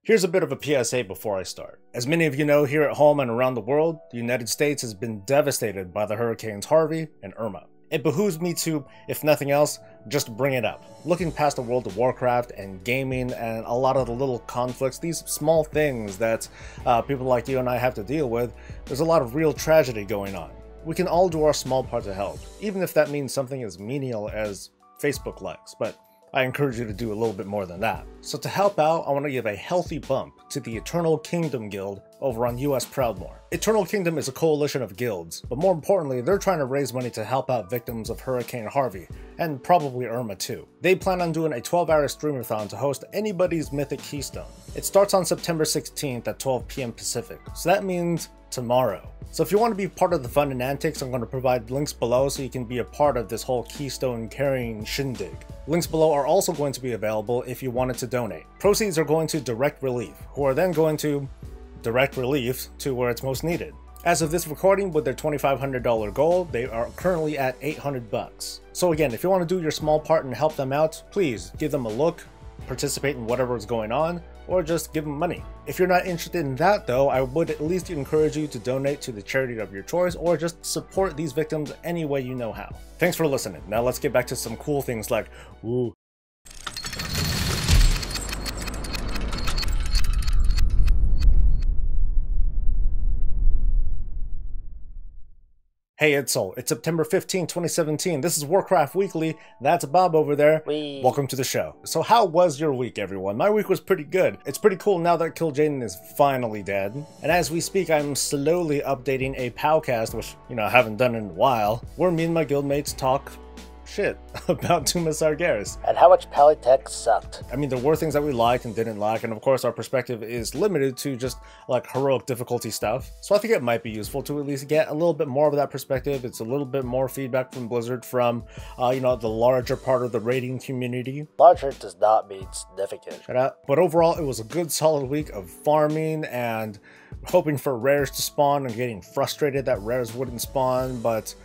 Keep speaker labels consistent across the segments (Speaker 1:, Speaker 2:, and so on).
Speaker 1: Here's a bit of a PSA before I start. As many of you know, here at home and around the world, the United States has been devastated by the hurricanes Harvey and Irma. It behooves me to, if nothing else, just bring it up. Looking past the World of Warcraft and gaming and a lot of the little conflicts, these small things that people like you and I have to deal with, there's a lot of real tragedy going on. We can all do our small part to help, even if that means something as menial as Facebook likes, but I encourage you to do a little bit more than that. So to help out, I want to give a healthy bump to the Eternal Kingdom Guild over on US Proudmoore. Eternal Kingdom is a coalition of guilds, but more importantly, they're trying to raise money to help out victims of Hurricane Harvey, and probably Irma too. They plan on doing a 12-hour streamathon to host anybody's Mythic Keystone. It starts on September 16th at 12 PM Pacific, so that means tomorrow. So if you want to be part of the fun and antics, I'm going to provide links below so you can be a part of this whole Keystone carrying shindig. Links below are also going to be available if you wanted to donate. Proceeds are going to Direct Relief, who are then going to direct relief to where it's most needed. As of this recording, with their $2,500 goal, they are currently at $800. So again, if you want to do your small part and help them out, please give them a look, participate in whatever is going on, or just give them money. If you're not interested in that though, I would at least encourage you to donate to the charity of your choice or just support these victims any way you know how. Thanks for listening. Now let's get back to some cool things like, ooh. Hey, it's Soul. It's September 15, 2017. This is Warcraft Weekly. That's Bob over there. Welcome to the show. So how was your week, everyone? My week was pretty good. It's pretty cool now that Kill Jaden is finally dead. And as we speak, I'm slowly updating a powcast, which, I haven't done in a while, where me and my guildmates talk shit about Tomb of Sargeras.
Speaker 2: And how much Polytech sucked.
Speaker 1: I mean, there were things that we liked and didn't like, and of course our perspective is limited to just like heroic difficulty stuff. So I think it might be useful to at least get a little bit more of that perspective. It's a little bit more feedback from Blizzard from, the larger part of the raiding community.
Speaker 2: Larger does not mean significant.
Speaker 1: Shut up. But overall, it was a good solid week of farming and hoping for rares to spawn and getting frustrated that rares wouldn't spawn, but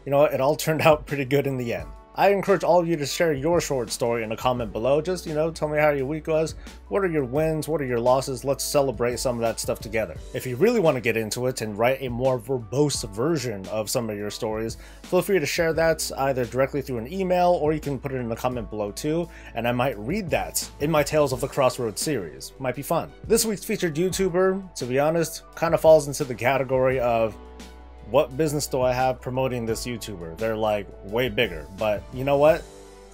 Speaker 1: it all turned out pretty good in the end. I encourage all of you to share your short story in a comment below. Just, tell me how your week was. What are your wins? What are your losses? Let's celebrate some of that stuff together. If you really want to get into it and write a more verbose version of some of your stories, feel free to share that either directly through an email or you can put it in a comment below too, and I might read that in my Tales of the Crossroads series. Might be fun. This week's featured YouTuber, to be honest, kind of falls into the category of what business do I have promoting this YouTuber? They're like way bigger, but you know what?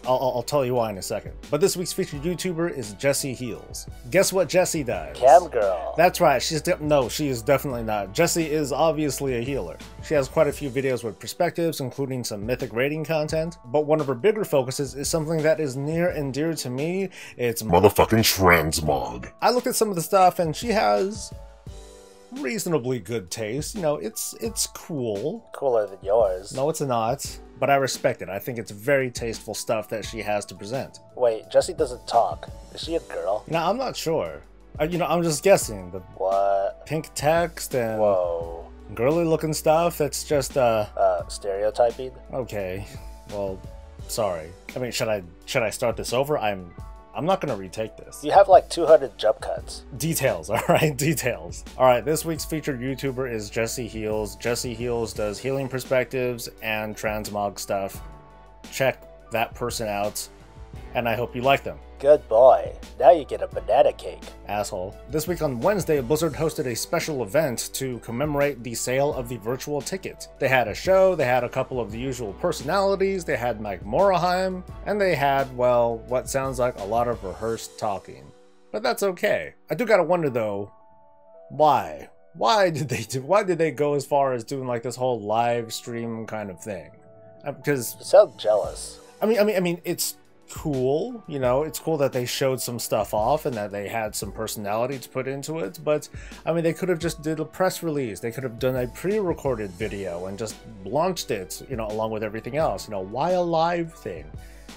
Speaker 1: I'll tell you why in a second. But this week's featured YouTuber is Jessie Heals. Guess what Jessie does?
Speaker 2: Cam girl.
Speaker 1: That's right. No, she is definitely not. Jessie is obviously a healer. She has quite a few videos with perspectives, including some mythic raiding content. But one of her bigger focuses is something that is near and dear to me. It's
Speaker 3: motherfucking transmog.
Speaker 1: I looked at some of the stuff and she has reasonably good taste. It's cool.
Speaker 2: Cooler than yours.
Speaker 1: No, it's not. But I respect it. I think it's very tasteful stuff that she has to present.
Speaker 2: Wait, Jessie doesn't talk. Is she a girl?
Speaker 1: I'm not sure. I'm just guessing. The
Speaker 2: what?
Speaker 1: Pink text and
Speaker 2: whoa,
Speaker 1: girly looking stuff. That's just
Speaker 2: stereotyping.
Speaker 1: Okay. Well, sorry. I mean, should I start this over? I'm not gonna retake this.
Speaker 2: You have like 200 jump cuts.
Speaker 1: Details, alright? Details. Alright, this week's featured YouTuber is Jessie Heals. Jessie Heals does healing perspectives and transmog stuff. Check that person out, and I hope you like them.
Speaker 2: Good boy. Now you get a banana cake.
Speaker 1: Asshole. This week on Wednesday, Blizzard hosted a special event to commemorate the sale of the virtual ticket. They had a show, they had a couple of the usual personalities, they had Mike Moraheim, and they had, well, what sounds like a lot of rehearsed talking. But that's okay. I do gotta wonder though, why? Why did they go as far as doing like this whole live stream kind of thing? Because
Speaker 2: you sound jealous.
Speaker 1: I mean, it's cool, it's cool that they showed some stuff off and that they had some personality to put into it, but I mean, they could have just did a press release. They could have done a pre-recorded video and just launched it, along with everything else. Why a live thing?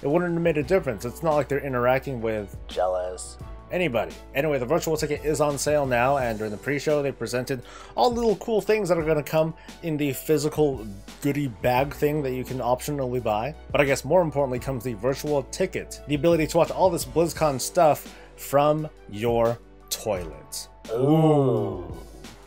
Speaker 1: It wouldn't have made a difference. It's not like they're interacting with
Speaker 2: jealous
Speaker 1: anybody. Anyway, the virtual ticket is on sale now, and during the pre-show they presented all the little cool things that are going to come in the physical goodie bag thing that you can optionally buy. But I guess more importantly comes the virtual ticket, the ability to watch all this BlizzCon stuff from your toilet.
Speaker 2: Ooh.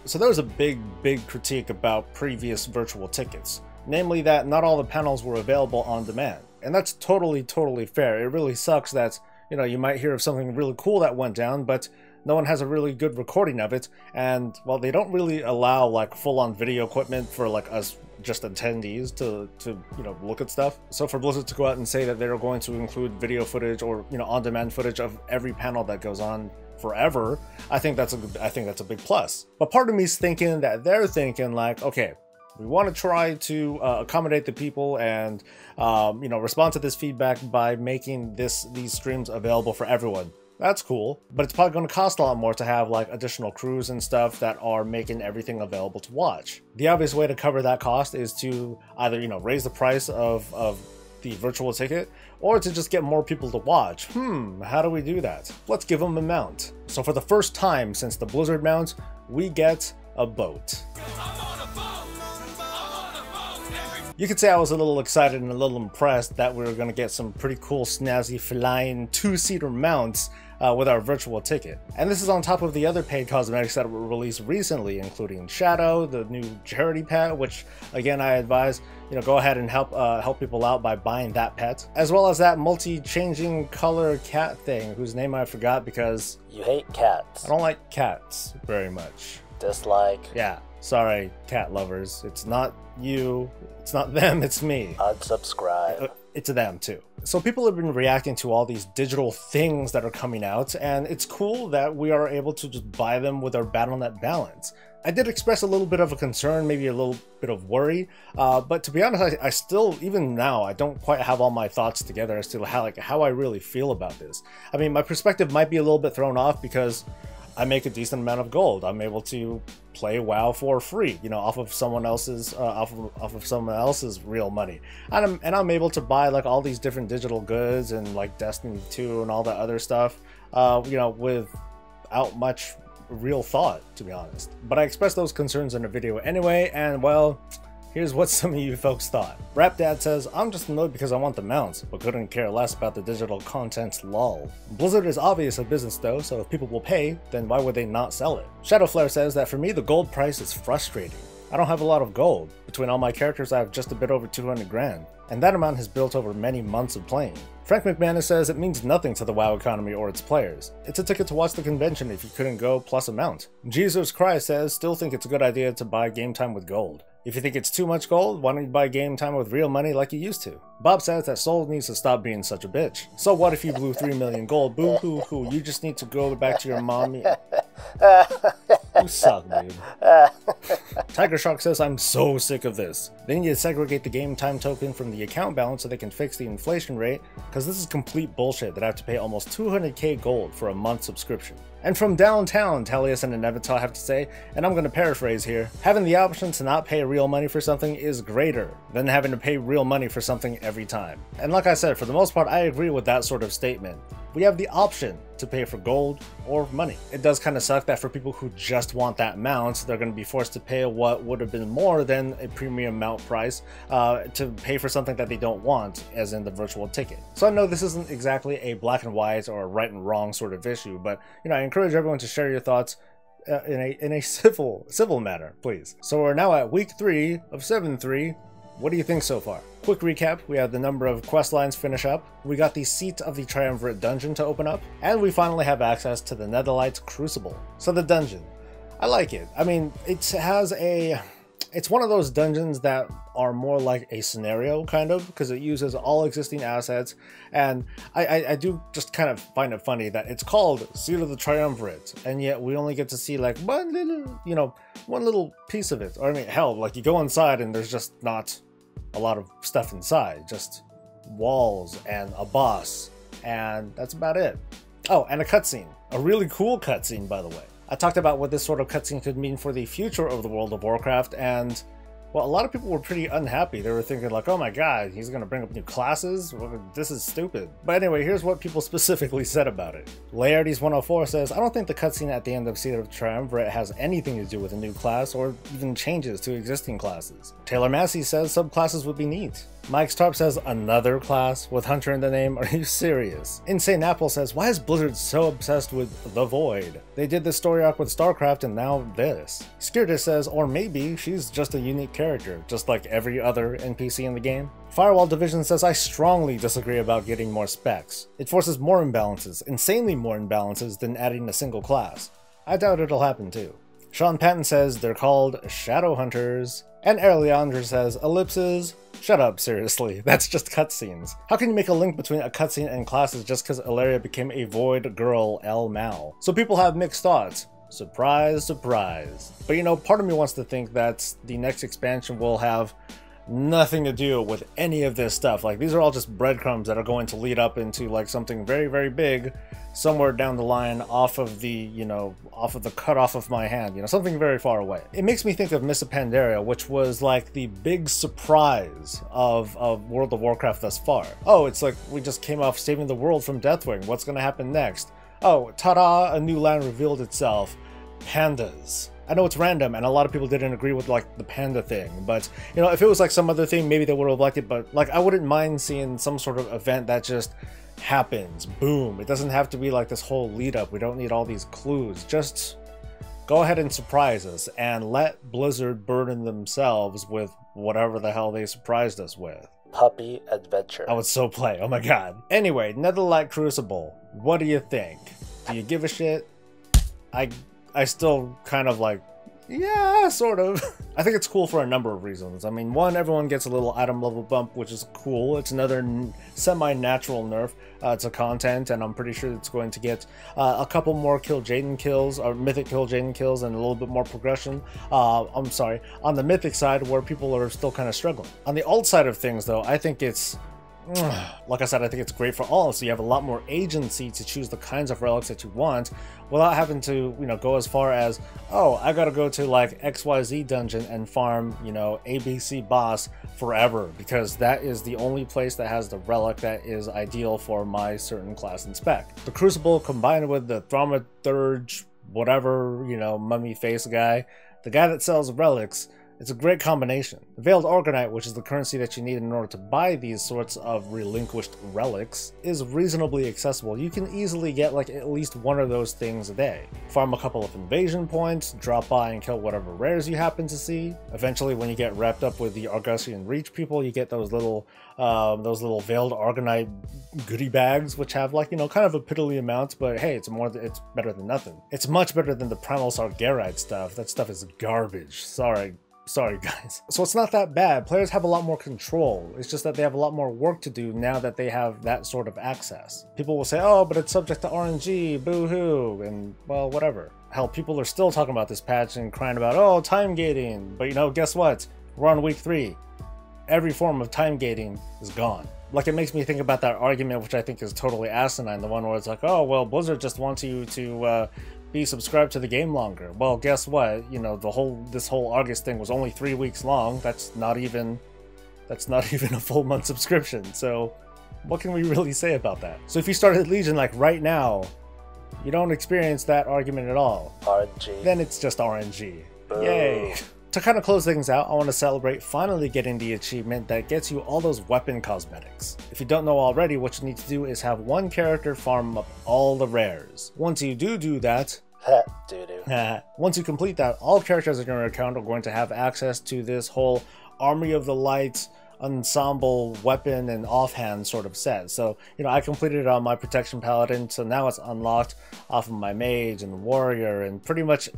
Speaker 1: So there was a big critique about previous virtual tickets, namely that not all the panels were available on demand. And that's totally fair. It really sucks that, you know, you might hear of something really cool that went down, but no one has a really good recording of it, and, well, they don't really allow, like, full-on video equipment for, like, us just attendees to you know, look at stuff. So for Blizzard to go out and say that they're going to include video footage or, you know, on-demand footage of every panel that goes on forever, I think that's a big plus. But part of me is thinking that they're thinking, like, okay, we want to try to accommodate the people and, you know, respond to this feedback by making these streams available for everyone. That's cool, but it's probably going to cost a lot more to have, like, additional crews and stuff that are making everything available to watch. The obvious way to cover that cost is to either, you know, raise the price of the virtual ticket, or to just get more people to watch. How do we do that? Let's give them a mount. So for the first time since the Blizzard mount, we get a boat. You could say I was a little excited and a little impressed that we were going to get some pretty cool, snazzy, flying two-seater mounts with our virtual ticket. And this is on top of the other paid cosmetics that were released recently, including Shadow, the new charity pet, which, again, I advise, you know, go ahead and help people out by buying that pet, as well as that multi-changing color cat thing, whose name I forgot because...
Speaker 2: You hate cats.
Speaker 1: I don't like cats very much.
Speaker 2: Dislike.
Speaker 1: Yeah, sorry, cat lovers. It's not you, it's not them, it's me.
Speaker 2: Unsubscribe.
Speaker 1: It's them too. So people have been reacting to all these digital things that are coming out, and it's cool that we are able to just buy them with our Battle.net balance. I did express a little bit of a concern, maybe a little bit of worry, but to be honest, I still, even now, I don't quite have all my thoughts together as to how I really feel about this. I mean, my perspective might be a little bit thrown off because I make a decent amount of gold. I'm able to play WoW for free, you know, off of someone else's real money, and I'm able to buy, like, all these different digital goods and, like, Destiny 2 and all that other stuff, you know, without much real thought, to be honest. But I expressed those concerns in a video anyway, and, well, here's what some of you folks thought. Rap Dad says, I'm just annoyed because I want the mounts, but couldn't care less about the digital content, lol. Blizzard is obvious a business though, so if people will pay, then why would they not sell it? Shadowflare says that for me the gold price is frustrating. I don't have a lot of gold. Between all my characters I have just a bit over 200 grand, and that amount has built over many months of playing. Frank McManus says it means nothing to the WoW economy or its players. It's a ticket to watch the convention if you couldn't go, plus a mount. Jesus Christ says still think it's a good idea to buy game time with gold. If you think it's too much gold, why don't you buy game time with real money like you used to? Bob says that Soul needs to stop being such a bitch. So what if you blew 3 million gold? Boo hoo hoo, you just need to go back to your mommy. You suck, dude. Tiger Shark says, I'm so sick of this. They need to segregate the game time token from the account balance so they can fix the inflation rate, because this is complete bullshit that I have to pay almost 200k gold for a month subscription. And from downtown, Talius and Inevitable have to say, and I'm going to paraphrase here, having the option to not pay real money for something is greater than having to pay real money for something every time. And like I said, for the most part, I agree with that sort of statement. We have the option to pay for gold or money. It does kind of suck that for people who just want that mount, they're going to be forced to pay what would have been more than a premium mount price to pay for something that they don't want, as in the virtual ticket. So I know this isn't exactly a black and white or a right and wrong sort of issue, but, you know, I encourage everyone to share your thoughts in a civil manner, please. So we're now at week 3 of 7.3. What do you think so far? Quick recap, we have the number of quest lines finish up, we got the Seat of the Triumvirate dungeon to open up, and we finally have access to the Netherlight's Crucible. So the dungeon, I like it. I mean, it's one of those dungeons that are more like a scenario, kind of, because it uses all existing assets, and I do just kind of find it funny that it's called Seat of the Triumvirate, and yet we only get to see, like, one little piece of it. Or I mean, hell, like, you go inside and there's just not a lot of stuff inside, just walls and a boss, and that's about it. Oh, and a cutscene. A really cool cutscene, by the way. I talked about what this sort of cutscene could mean for the future of the World of Warcraft, and, well, a lot of people were pretty unhappy. They were thinking, like, oh my god, he's gonna bring up new classes? Well, this is stupid. But anyway, here's what people specifically said about it. Laertes104 says, I don't think the cutscene at the end of Seat of Triumvirate has anything to do with a new class or even changes to existing classes. Taylor Massey says subclasses would be neat. Mike's Tarp says another class with Hunter in the name. Are you serious? Insane Apple says, why is Blizzard so obsessed with the Void? They did this story arc with StarCraft and now this. Skirtis says, or maybe she's just a unique character, just like every other NPC in the game. Firewall Division says, I strongly disagree about getting more specs. It forces more imbalances, insanely more imbalances than adding a single class. I doubt it'll happen too. Sean Patton says they're called Shadow Hunters. And Erleandra says, ellipses? Shut up, seriously. That's just cutscenes. How can you make a link between a cutscene and classes just because Ilaria became a Void girl El Mal? So people have mixed thoughts. Surprise, surprise. But you know, part of me wants to think that the next expansion will have nothing to do with any of this stuff. Like, these are all just breadcrumbs that are going to lead up into like something very, very big somewhere down the line off of the, you know, off of the cutoff of my hand, you know, something very far away. It makes me think of Mists of Pandaria, which was like the big surprise of World of Warcraft thus far. Oh, it's like we just came off saving the world from Deathwing. What's gonna happen next? Oh, ta-da, a new land revealed itself. Pandas. I know it's random, and a lot of people didn't agree with like the panda thing, but you know, if it was like some other thing, maybe they would have liked it. But like, I wouldn't mind seeing some sort of event that just happens. Boom. It doesn't have to be like this whole lead up. We don't need all these clues. Just go ahead and surprise us, and let Blizzard burden themselves with whatever the hell they surprised us with.
Speaker 2: Puppy Adventure.
Speaker 1: I would so play. Oh my god. Anyway, Netherlight Crucible. What do you think? Do you give a shit? I still kind of like, yeah, sort of. I think it's cool for a number of reasons. I mean, one, everyone gets a little item level bump, which is cool. It's another semi-natural nerf to content, and I'm pretty sure it's going to get a couple more Kill Jaden kills, or Mythic Kill Jaden kills, and a little bit more progression. I'm sorry, on the Mythic side, where people are still kind of struggling. On the alt side of things, though, I think it's, like I said, I think it's great for all, so you have a lot more agency to choose the kinds of relics that you want without having to, you know, go as far as, oh, I gotta go to like XYZ dungeon and farm, you know, ABC boss forever, because that is the only place that has the relic that is ideal for my certain class and spec. The Crucible combined with the Thaumaturge, whatever, you know, mummy face guy, the guy that sells relics, it's a great combination. The Veiled Orgonite, which is the currency that you need in order to buy these sorts of relinquished relics, is reasonably accessible. You can easily get like at least one of those things a day. Farm a couple of invasion points, drop by and kill whatever rares you happen to see. Eventually, when you get wrapped up with the Argosian Reach people, you get those little Veiled Orgonite goodie bags, which have like, you know, kind of a piddly amount, but hey, it's better than nothing. It's much better than the Primal Sargerite stuff. That stuff is garbage. Sorry guys. So it's not that bad. Players have a lot more control. It's just that they have a lot more work to do now that they have that sort of access. People will say, oh, but it's subject to RNG, boo-hoo, and well, whatever. Hell, people are still talking about this patch and crying about, oh, time gating. But you know, guess what? We're on week 3. Every form of time gating is gone. Like, it makes me think about that argument, which I think is totally asinine, the one where it's like, oh, well, Blizzard just wants you to be subscribed to the game longer. Well, guess what? You know, this whole August thing was only 3 weeks long. That's not even a full month subscription. So what can we really say about that? So if you started Legion like right now, you don't experience that argument at all.
Speaker 2: RNG.
Speaker 1: Then it's just RNG.
Speaker 2: Boo.
Speaker 1: Yay. To kind of close things out, I want to celebrate finally getting the achievement that gets you all those weapon cosmetics. If you don't know already, what you need to do is have one character farm up all the rares. Once you do that, once you complete that, all characters in your account are going to have access to this whole Army of the Light ensemble weapon and offhand sort of set. So, you know, I completed it on my Protection Paladin, so now it's unlocked off of my Mage and Warrior, and pretty much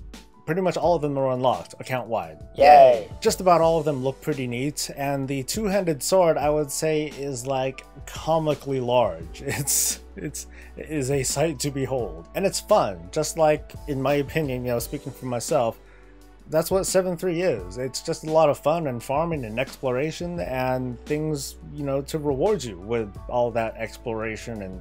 Speaker 1: all of them are unlocked account-wide.
Speaker 2: Yay!
Speaker 1: Just about all of them look pretty neat, and the two-handed sword, I would say, is like comically large. It is a sight to behold, and it's fun. Just like, in my opinion, you know, speaking for myself, that's what 7.3 is. It's just a lot of fun and farming and exploration and things, you know, to reward you with all that exploration and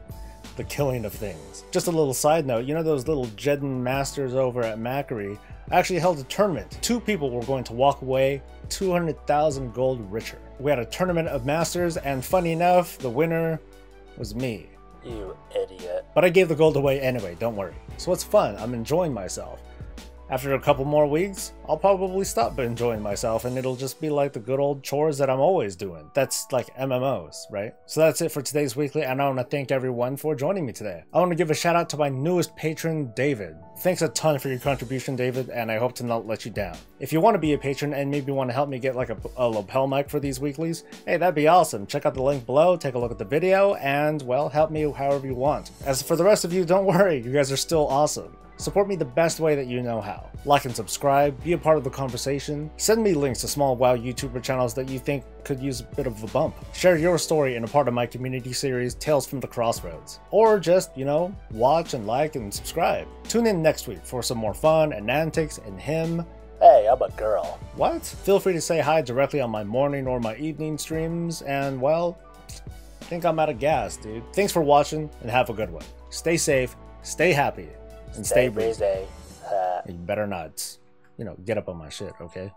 Speaker 1: the killing of things. Just a little side note, you know those little Jedin masters over at Macquarie actually held a tournament. 2 people were going to walk away 200,000 gold richer. We had a tournament of masters, and funny enough, the winner was me.
Speaker 2: You idiot.
Speaker 1: But I gave the gold away anyway, don't worry. So it's fun, I'm enjoying myself. After a couple more weeks, I'll probably stop enjoying myself and it'll just be like the good old chores that I'm always doing. That's like MMOs, right? So that's it for today's weekly, and I want to thank everyone for joining me today. I want to give a shout out to my newest patron, David. Thanks a ton for your contribution, David, and I hope to not let you down. If you want to be a patron and maybe want to help me get like a lapel mic for these weeklies, hey, that'd be awesome. Check out the link below, take a look at the video, and well, help me however you want. As for the rest of you, don't worry, you guys are still awesome. Support me the best way that you know how. Like and subscribe, be a part of the conversation, send me links to small WoW YouTuber channels that you think could use a bit of a bump. Share your story in a part of my community series, Tales from the Crossroads. Or just, watch and like and subscribe. Tune in next week for some more fun and antics and him.
Speaker 2: Hey, I'm a girl.
Speaker 1: What? Feel free to say hi directly on my morning or my evening streams, and well, I think I'm out of gas, dude. Thanks for watching and have a good one. Stay safe, stay happy. And stay breezy. You better not, get up on my shit, okay?